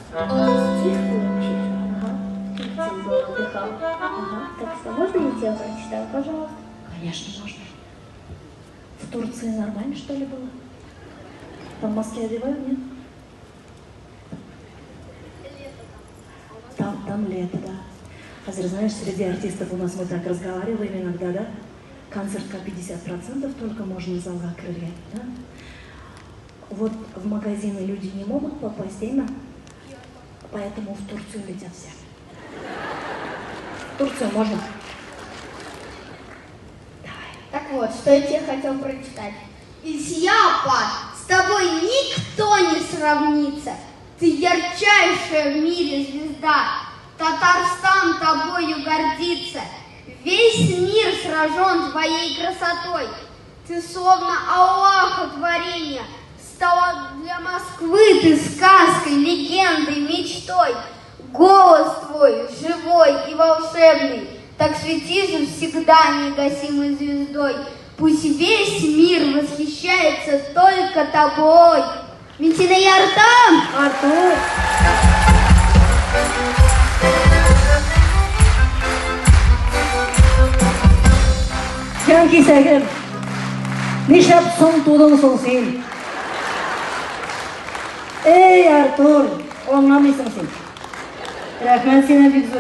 Стих выучить. Ага. Цензура отдыхал. Ага. Так что можно я тебя прочитаю, пожалуйста? Конечно, можно. В Турции нормально, что ли, было? Там в Москве одевают, нет? Там лето, да. Хазир, знаешь, среди артистов у нас мы так разговариваем иногда, да? Концертка 50% только можно залга крылья, да? Вот в магазины люди не могут попасть, именно? Поэтому в Турцию летят все. В Турцию можно. Так вот, что я тебе хотел прочитать. Исьяпа, с тобой никто не сравнится. Ты ярчайшая в мире звезда. Татарстан тобою гордится. Весь мир сражен твоей красотой. Ты словно Аллаха творение. Стала для Москвы ты сказкой, легендой, мечтой. Голос твой живой и волшебный. Так свети же всегда негасимой звездой. Пусть весь мир восхищается только тобой. Митина Яртам! Артур! Canki Sәгем, нишләп соң тудың соң сен? Эй, Артур, аңламыйсың сен. Рәхмәт сиңа бик зур.